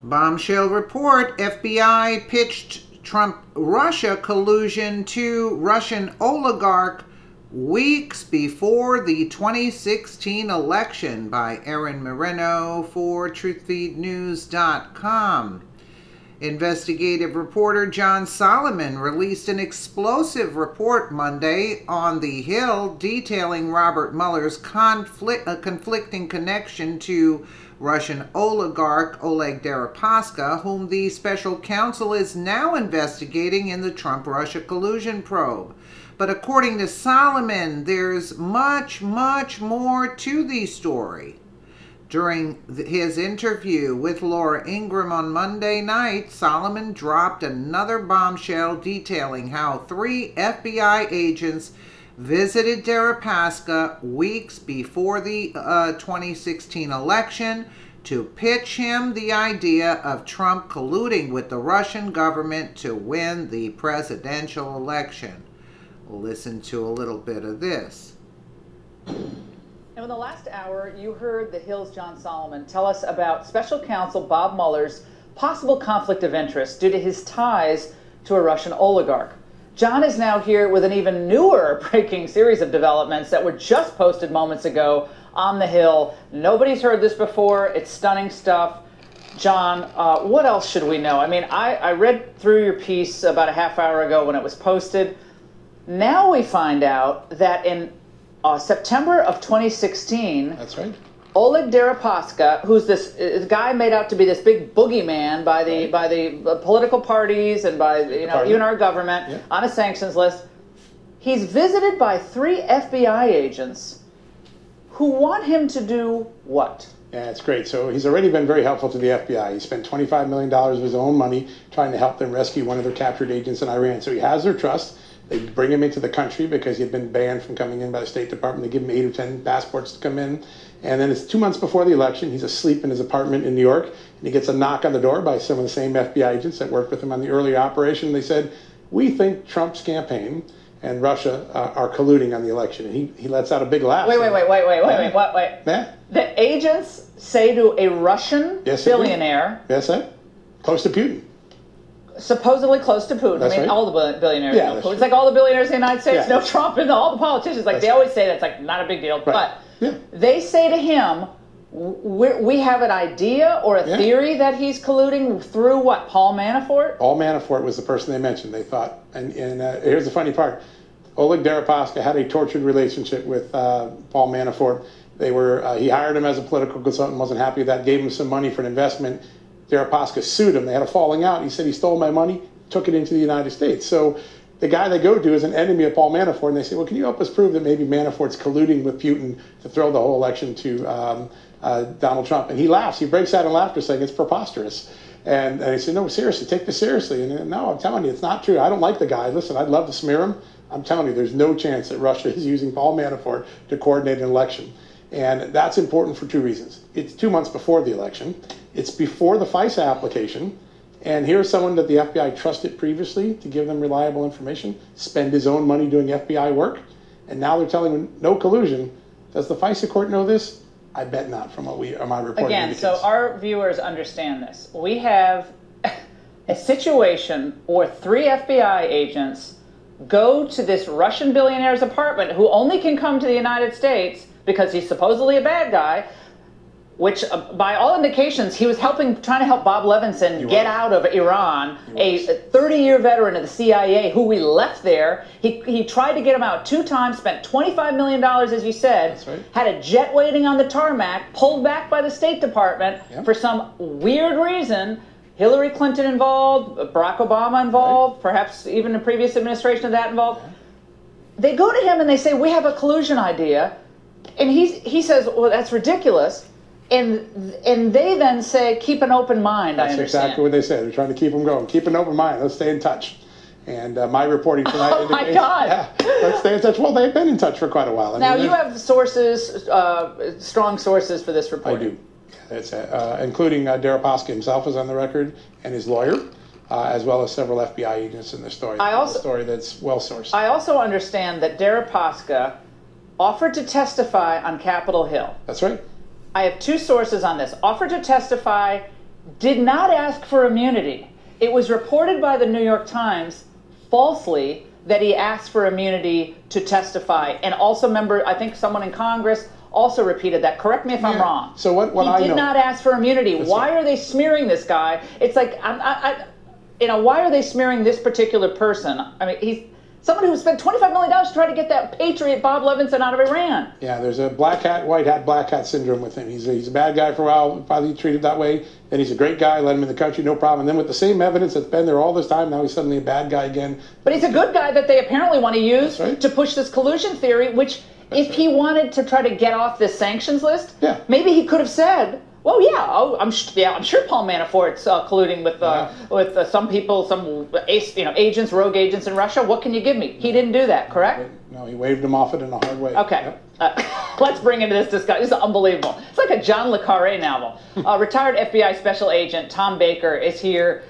Bombshell report, FBI pitched Trump-Russia collusion to Russian oligarch weeks before the 2016 election, by Aaron Moreno for TruthFeedNews.com. Investigative reporter John Solomon released an explosive report Monday on the Hill detailing Robert Mueller's conflicting connection to Russian oligarch Oleg Deripaska, whom the special counsel is now investigating in the Trump-Russia collusion probe. But according to Solomon, there's much more to the story. During his interview with Laura Ingraham on Monday night, Solomon dropped another bombshell detailing how 3 FBI agents visited Deripaska weeks before the 2016 election to pitch him the idea of Trump colluding with the Russian government to win the presidential election. Listen to a little bit of this. Now, in the last hour, you heard the Hill's John Solomon tell us about Special Counsel Bob Mueller's possible conflict of interest due to his ties to a Russian oligarch. John is now here with an even newer breaking series of developments that were just posted moments ago on the Hill. Nobody's heard this before. It's stunning stuff. John, what else should we know? I mean, I read through your piece about a half hour ago when it was posted. Now we find out that in September of 2016, that's right, Oleg Deripaska, who's this guy made out to be this big boogeyman by the political parties and by even our government, on a sanctions list, he's visited by 3 FBI agents who want him to do what? Yeah, it's great. So he's already been very helpful to the FBI. He spent $25 million of his own money trying to help them rescue one of their captured agents in Iran. So he has their trust. They bring him into the country because he had been banned from coming in by the State Department. They give him 8 or 10 passports to come in. And then it's 2 months before the election. He's asleep in his apartment in New York. And he gets a knock on the door by some of the same FBI agents that worked with him on the earlier operation. They said, "We think Trump's campaign and Russia are colluding on the election." And he lets out a big laugh. Wait. Yeah. The agents say to a Russian billionaire. Yes, sir. Close to Putin. Supposedly close to Putin. That's I mean, right. all the billionaires know Putin. True. It's like all the billionaires in the United States know That's Trump, and all the politicians. Like, they always say that's like not a big deal. Right. But they say to him, we have an idea or a theory that he's colluding through what? Paul Manafort? Paul Manafort was the person they mentioned. They thought, and here's the funny part. Oleg Deripaska had a tortured relationship with Paul Manafort. He hired him as a political consultant, wasn't happy with that, gave him some money for an investment. Deripaska sued him. They had a falling out. He said he stole my money, took it into the United States. So the guy they go to is an enemy of Paul Manafort, and they say, well, can you help us prove that maybe Manafort's colluding with Putin to throw the whole election to Donald Trump? And he laughs. He breaks out in laughter saying it's preposterous. And they say, no, seriously, take this seriously. And no, I'm telling you, it's not true. I don't like the guy. Listen, I'd love to smear him. I'm telling you, there's no chance that Russia is using Paul Manafort to coordinate an election. And that's important for 2 reasons. It's 2 months before the election. It's before the FISA application. And here's someone that the FBI trusted previously to give them reliable information, spend his own money doing FBI work. And now they're telling him no collusion. Does the FISA court know this? I bet not, from what my reporting Again, indicates. so our viewers understand this. We have a situation where 3 FBI agents go to this Russian billionaire's apartment, who only can come to the United States because he's supposedly a bad guy, which by all indications, he was trying to help Bob Levinson get out of Iran, a 30-year veteran of the CIA who we left there. He tried to get him out 2 times, spent $25 million, as you said, That's right. had a jet waiting on the tarmac, pulled back by the State Department for some weird reason. Hillary Clinton involved, Barack Obama involved, perhaps even the previous administration of that involved. They go to him and they say, we have a collusion idea. And he says, well, that's ridiculous. And they then say, keep an open mind. That's exactly what they said. They're trying to keep them going. Keep an open mind. Let's stay in touch. And my reporting tonight indicates... Oh, my God. Yeah, let's stay in touch. Well, they've been in touch for quite a while. Now, you have sources, strong sources for this report. I do. It's, including Deripaska himself is on the record, and his lawyer, as well as several FBI agents in the story. A story that's well-sourced. I also understand that Deripaska offered to testify on Capitol Hill. That's right. I have 2 sources on this. Offered to testify did not ask for immunity. It was reported by the New York Times falsely that he asked for immunity to testify. And also, remember, I think someone in Congress also repeated that. Correct me if I'm wrong. So what I know, he did not ask for immunity. Why are they smearing this guy? It's like, why are they smearing this particular person? I mean, he's someone who spent $25 million to try to get that patriot Bob Levinson out of Iran. Yeah, there's a black hat, white hat, black hat syndrome with him. He's a bad guy for a while, probably treated that way. Then he's a great guy, let him in the country, no problem. And then with the same evidence that's been there all this time, now he's suddenly a bad guy again. But he's a good guy that they apparently want to use to push this collusion theory, which if he wanted to try to get off this sanctions list, maybe he could have said, well, I'm sure Paul Manafort's colluding with some people, some agents, rogue agents in Russia. What can you give me? He didn't do that, correct? No, he waved him off it in a hard way. Okay. Let's bring into this discussion. This is unbelievable. It's like a John le Carré novel. Retired FBI Special Agent Tom Baker is here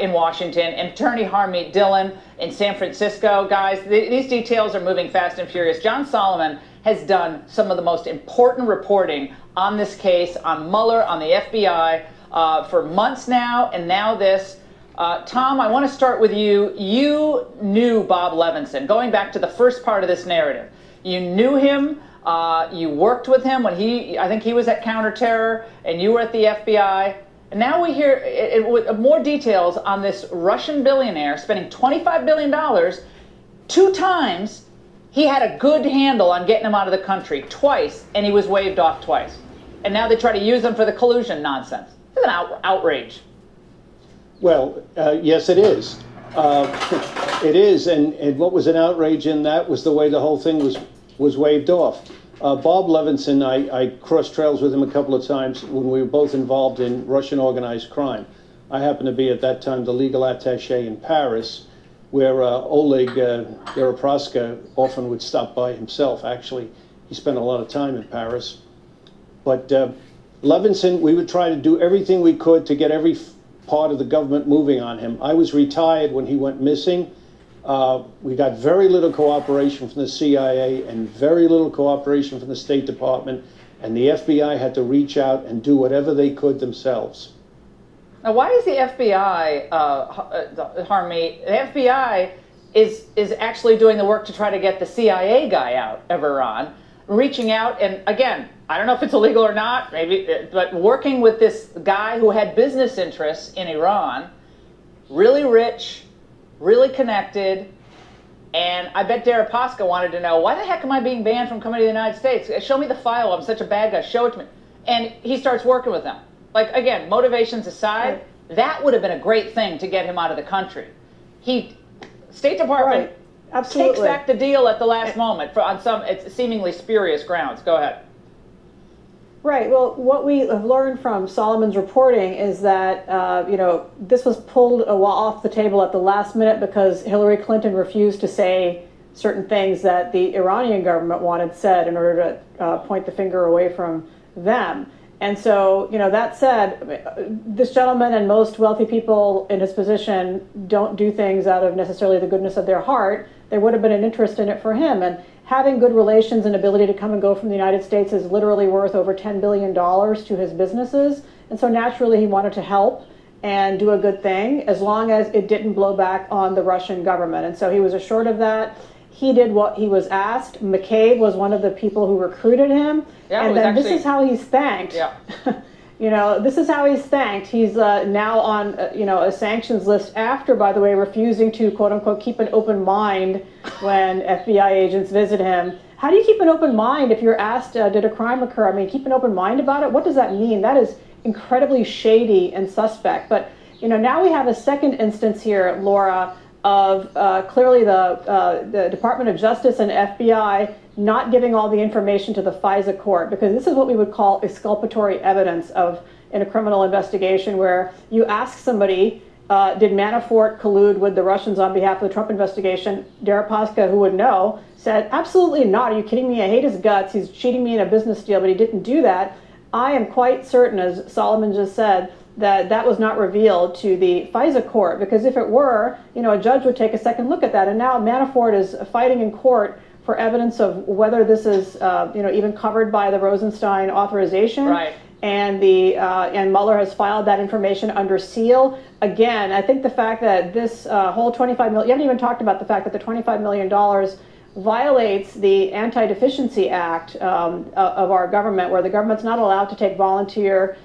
in Washington, and Attorney Harmeet Dillon in San Francisco. Guys, these details are moving fast and furious. John Solomon has done some of the most important reporting on this case, on Mueller, on the FBI, for months now, and now this. Tom, I want to start with you. You knew Bob Levinson, going back to the first part of this narrative. You knew him. You worked with him when I think he was at Counterterror, and you were at the FBI. And now we hear more details on this Russian billionaire spending $25 billion 2 times. He had a good handle on getting him out of the country twice, and he was waved off twice. And now they try to use him for the collusion nonsense. It's an outrage. Well, yes, it is. It is, and what was an outrage in that was the way the whole thing was waved off. Bob Levinson, I crossed trails with him a couple of times when we were both involved in Russian organized crime. I happened to be at that time the legal attaché in Paris, where Oleg Deripaska often would stop by himself. Actually, he spent a lot of time in Paris. But Levinson, we would try to do everything we could to get every part of the government moving on him. I was retired when he went missing. We got very little cooperation from the CIA and very little cooperation from the State Department, and the FBI had to reach out and do whatever they could themselves. Now, why is the FBI, Harmeet, the FBI is actually doing the work to try to get the CIA guy out of Iran, reaching out, and again, I don't know if it's illegal or not, maybe, but working with this guy who had business interests in Iran, really rich, really connected, and I bet Deripaska wanted to know, why the heck am I being banned from coming to the United States? Show me the file. I'm such a bad guy. Show it to me. And he starts working with them. Like, again, motivations aside, that would have been a great thing to get him out of the country. State Department takes back the deal at the last moment on some seemingly spurious grounds. Go ahead. Right. Well, what we have learned from Solomon's reporting is that, this was pulled off the table at the last minute because Hillary Clinton refused to say certain things that the Iranian government wanted said in order to point the finger away from them. And so, that said, this gentleman and most wealthy people in his position don't do things out of necessarily the goodness of their heart. There would have been an interest in it for him. And having good relations and ability to come and go from the United States is literally worth over $10 billion to his businesses. And so naturally he wanted to help and do a good thing as long as it didn't blow back on the Russian government. And so he was assured of that. He did what he was asked. McCabe was one of the people who recruited him. Yeah, and then this is how he's thanked. Yeah. This is how he's thanked. He's now on, a sanctions list after, by the way, refusing to, quote unquote, keep an open mind when FBI agents visit him. How do you keep an open mind if you're asked, did a crime occur? I mean, keep an open mind about it? What does that mean? That is incredibly shady and suspect. But, now we have a second instance here, Laura, of clearly the Department of Justice and FBI not giving all the information to the FISA court, because this is what we would call exculpatory evidence in a criminal investigation, where you ask somebody, did Manafort collude with the Russians on behalf of the Trump investigation? Deripaska, who would know, said, absolutely not. Are you kidding me? I hate his guts. He's cheating me in a business deal, but he didn't do that. I am quite certain, as Solomon just said, that was not revealed to the FISA court, because if it were, a judge would take a second look at that. And now Manafort is fighting in court for evidence of whether this is, even covered by the Rosenstein authorization. Right. and and Mueller has filed that information under seal. Again, I think the fact that this whole $25 million, you haven't even talked about the fact that the $25 million violates the Anti-Deficiency Act of our government, where the government's not allowed to take volunteer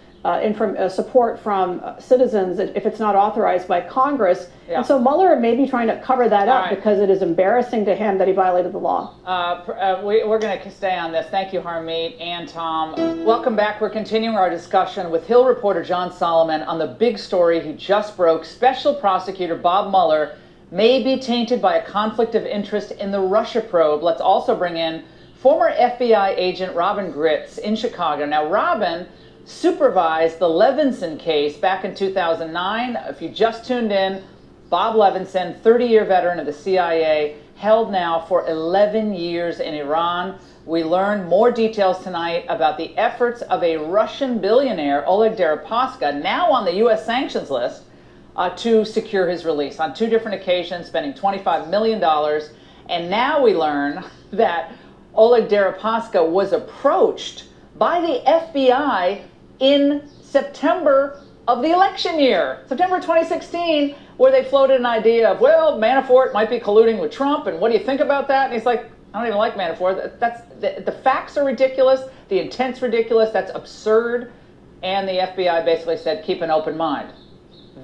support from citizens if it's not authorized by Congress. Yeah. And so Mueller may be trying to cover that up because it is embarrassing to him that he violated the law. We're going to stay on this. Thank you, Harmeet and Tom. Welcome back. We're continuing our discussion with Hill reporter John Solomon on the big story he just broke. Special prosecutor Bob Mueller may be tainted by a conflict of interest in the Russia probe. Let's also bring in former FBI agent Robin Gritz in Chicago. Now, Robin supervised the Levinson case back in 2009. If you just tuned in, Bob Levinson, 30-year veteran of the CIA, held now for 11 years in Iran. We learned more details tonight about the efforts of a Russian billionaire, Oleg Deripaska, now on the U.S. sanctions list, to secure his release on 2 different occasions, spending $25 million. And now we learn that Oleg Deripaska was approached by the FBI in September of the election year, September 2016, where they floated an idea of, well, Manafort might be colluding with Trump, and what do you think about that? And he's like, I don't even like Manafort. The facts are ridiculous, the intent's ridiculous, that's absurd, and the FBI basically said, keep an open mind.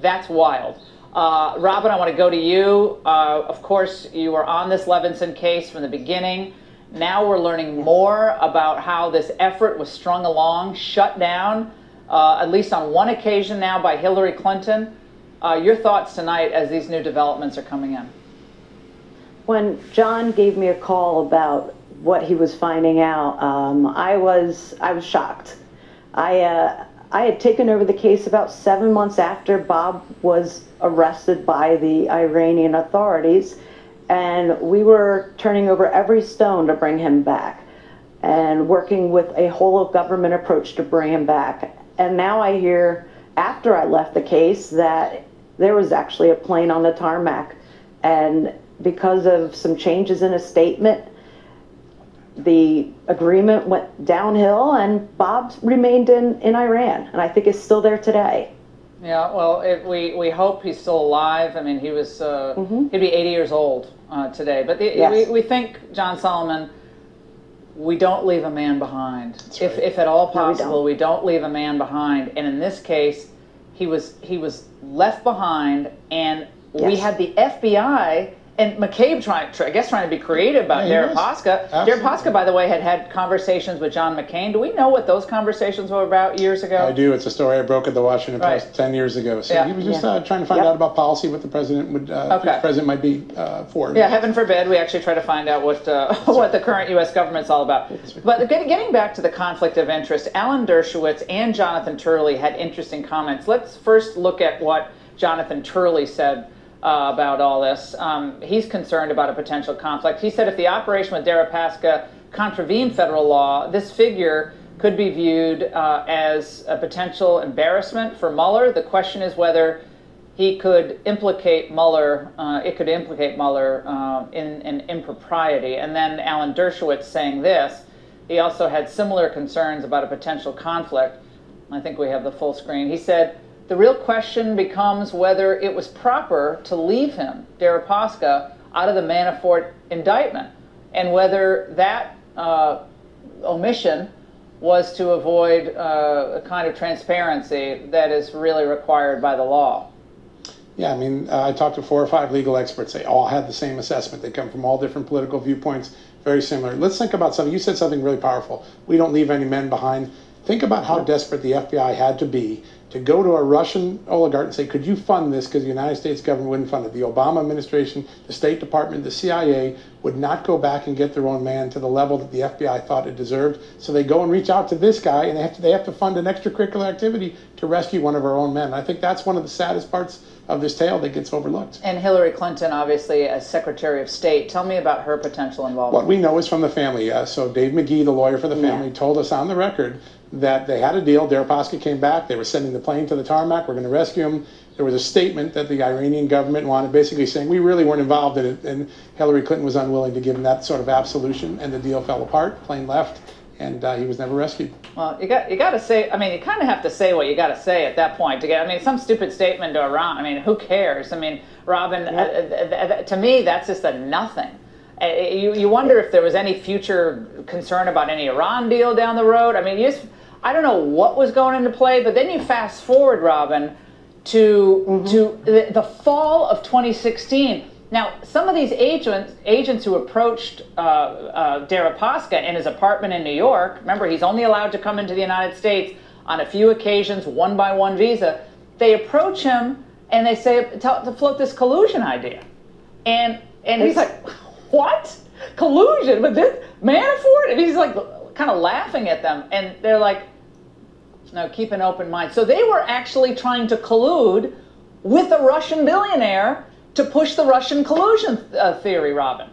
That's wild. Robin, I want to go to you. Of course, you were on this Levinson case from the beginning. Now we're learning more about how this effort was strung along, shut down, at least on one occasion now by Hillary Clinton. Your thoughts tonight as these new developments are coming in? When John gave me a call about what he was finding out, I was shocked. I had taken over the case about 7 months after Bob was arrested by the Iranian authorities, and we were turning over every stone to bring him back and working with a whole of government approach to bring him back. And now I hear, after I left the case, that there was actually a plane on the tarmac, and because of some changes in a statement, the agreement went downhill, and Bob remained in Iran, and I think is still there today. Yeah, well, we hope he's still alive. I mean, he was he'd be 80 years old today. But yes. we think, John Solomon, we don't leave a man behind. Right. If at all possible, we don't leave a man behind. And in this case, he was left behind, and we had the FBI and McCabe trying to be creative about Deripaska. Deripaska, by the way, had conversations with John McCain. Do we know what those conversations were about years ago? I do. It's a story I broke at the Washington Post 10 years ago. So he was just trying to find out about policy, what the president would, the president might be for. Yeah, heaven forbid we actually try to find out what the current U.S. government's all about. But getting back to the conflict of interest, Alan Dershowitz and Jonathan Turley had interesting comments. Let's first look at what Jonathan Turley said about all this. He's concerned about a potential conflict. He said if the operation with Deripaska contravened federal law, this figure could be viewed as a potential embarrassment for Mueller. The question is whether he could implicate Mueller, in an impropriety. And then Alan Dershowitz saying this, he also had similar concerns about a potential conflict. I think we have the full screen. He said, the real question becomes whether it was proper to leave him, Deripaska, out of the Manafort indictment, and whether that omission was to avoid a kind of transparency that is really required by the law. Yeah, I mean, I talked to 4 or 5 legal experts. They all had the same assessment. They come from all different political viewpoints, very similar. Let's think about something. You said something really powerful. We don't leave any men behind. Think about how desperate the FBI had to be to go to a Russian oligarch and say, could you fund this? Because the United States government wouldn't fund it. The Obama administration, the State Department, the CIA would not go back and get their own man to the level that the FBI thought it deserved. So they go and reach out to this guy, and they have to fund an extracurricular activity to rescue one of our own men. I think that's one of the saddest parts of this tale that gets overlooked. And Hillary Clinton, obviously, as Secretary of State. Tell me about her potential involvement. What we know is from the family. So Dave McGee, the lawyer for the family, told us on the record that they had a deal. Deripaska came back. They were sending the plane to the tarmac. We're going to rescue him. There was a statement that the Iranian government wanted, basically saying we really weren't involved in it. And Hillary Clinton was unwilling to give him that sort of absolution, and the deal fell apart. Plane left. and he was never rescued. Well, you got to say. I mean, you kind of have to say what you got to say at that point to get. I mean, some stupid statement to Iran. I mean, who cares? I mean, Robin, to me, that's just a nothing. You wonder if there was any future concern about any Iran deal down the road. I mean, I don't know what was going into play, but then you fast forward, Robin, to the fall of 2016. Now, some of these agents who approached Deripaska in his apartment in New York, remember, he's only allowed to come into the United States on a few occasions, one-by-one visa. They approach him and they say to float this collusion idea, and he's like, what? Collusion with this Manafort? And he's like kind of laughing at them, and they're like, no, keep an open mind. So they were actually trying to collude with a Russian billionaire to push the Russian collusion theory, Robin.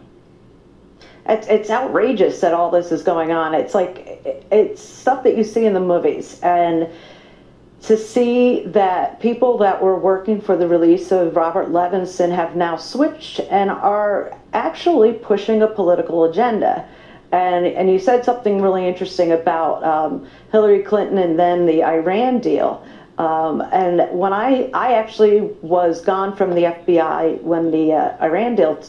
It's outrageous that all this is going on. It's like, it's stuff that you see in the movies. And to see that people that were working for the release of Robert Levinson have now switched and are actually pushing a political agenda. And you said something really interesting about Hillary Clinton and then the Iran deal. And when I actually was gone from the FBI when the Iran deal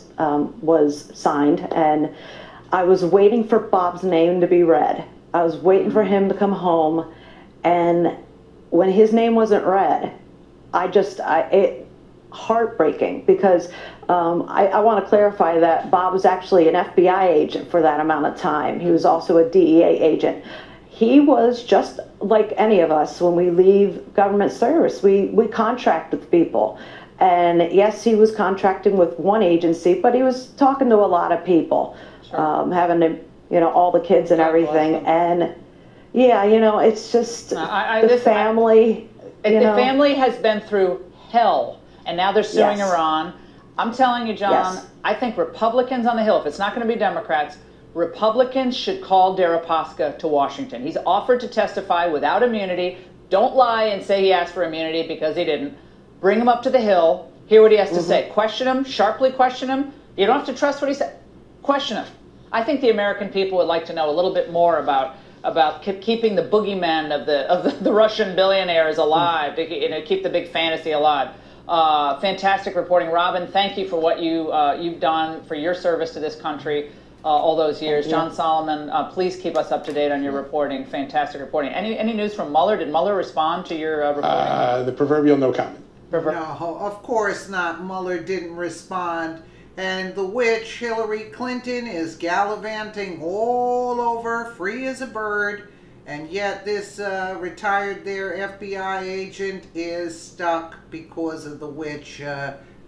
was signed, and I was waiting for Bob's name to be read. I was waiting for him to come home, and when his name wasn't read, it heartbreaking, because I want to clarify that Bob was actually an FBI agent for that amount of time. He was also a DEA agent. He was just like any of us. When we leave government service, we contract with people. And yes, he was contracting with one agency, but he was talking to a lot of people, having to, all the kids and everything. And yeah, it's just the family. The family has been through hell, and now they're suing Iran. I'm telling you, John, I think Republicans on the Hill, if it's not going to be Democrats, Republicans should call Deripaska to Washington. He's offered to testify without immunity. Don't lie and say he asked for immunity, because he didn't. Bring him up to the Hill, hear what he has to say. Question him, sharply question him. You don't have to trust what he said. Question him. I think the American people would like to know a little bit more about keeping the boogeyman of the Russian billionaires alive, to keep the big fantasy alive. Fantastic reporting, Robin. Thank you for what you've done for your service to this country all those years. John Solomon, please keep us up to date on your reporting. Fantastic reporting. Any news from Mueller? Did Mueller respond to your reporting? The proverbial no comment. No, of course not. Mueller didn't respond. And the witch, Hillary Clinton, is gallivanting all over, free as a bird. And yet this retired FBI agent is stuck because of the witch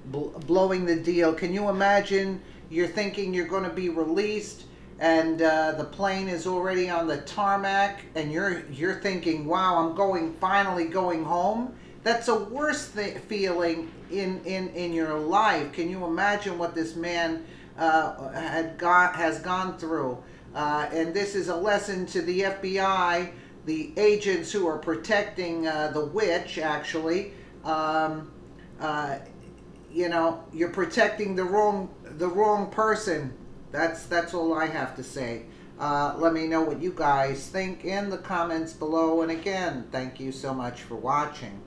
blowing the deal. Can you imagine? You're thinking you're going to be released, and the plane is already on the tarmac, and you're thinking, wow, I'm finally going home. That's a worse feeling in your life. Can you imagine what this man has gone through? And this is a lesson to the FBI, the agents who are protecting the witch, actually. You're protecting the wrong person. That's all I have to say. Let me know what you guys think in the comments below. And again, thank you so much for watching.